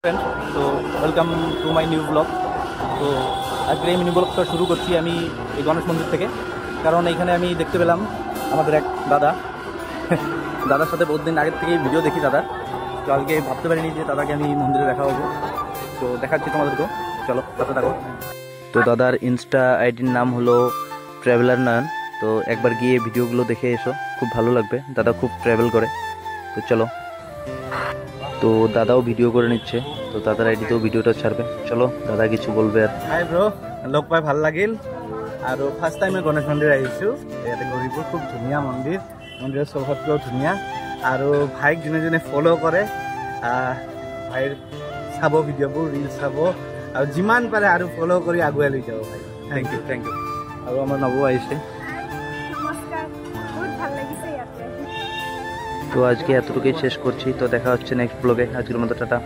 Friend, তো welcome to my new blog. তো আজকে এই মিনি ব্লগটা শুরু করছি আমি এই গণেশ মন্দির থেকে, কারণ এইখানে আমি দেখতে পেলাম আমাদের এক দাদার সাথে বহুত দিন আগের থেকেই ভিডিও দেখি দাদার। তো আজকে ভাবতে পারিনি যে দাদাকে আমি মন্দিরে দেখা হবো, তো দেখাচ্ছি তোমাদেরকেও, চলো সাথে থাকো। তো দাদার ইনস্টা আইডির নাম হলো ট্রাভেলার নয়ন। তো একবার গিয়ে ভিডিওগুলো দেখে এসো, খুব ভালো লাগবে। দাদা খুব ট্রাভেল করে, তো চলো। তো দাদাও ভিডিও করে নিচ্ছে, তো দাদার আইডিতেও ভিডিওটা ছাড়বে। চলো দাদা কিছু বলবে। আর হাই ব্রো, লগ পাই ভাল লাগিল। আৰু ফাৰ্ষ্ট টাইম গণেশ মন্দিৰ আহিছোঁ। ইয়াতে গৌৰীপুৰ খুব ধুনীয়া মন্দিৰ, মন্দিৰৰ চৌহদটোও ধুনীয়া। আৰু ভাইক যোনে যোনে ফ'ল' কৰে, ভাইৰ চাব ভিডিঅ'বোৰ, ৰিল চাব, আৰু যিমান পাৰে আৰু ফ'ল' কৰি আগুৱাই লৈ যাব ভাই। Thank you thank you. আৰু আমাৰ নবৌ আহিছে। নমস্কার, বহুত ভাল লাগিছে ইয়াতে। তো আজকে এতটুকুই শেষ করছি, তো দেখা হচ্ছে নেক্সট ব্লগে। আজকের মতো টাটা।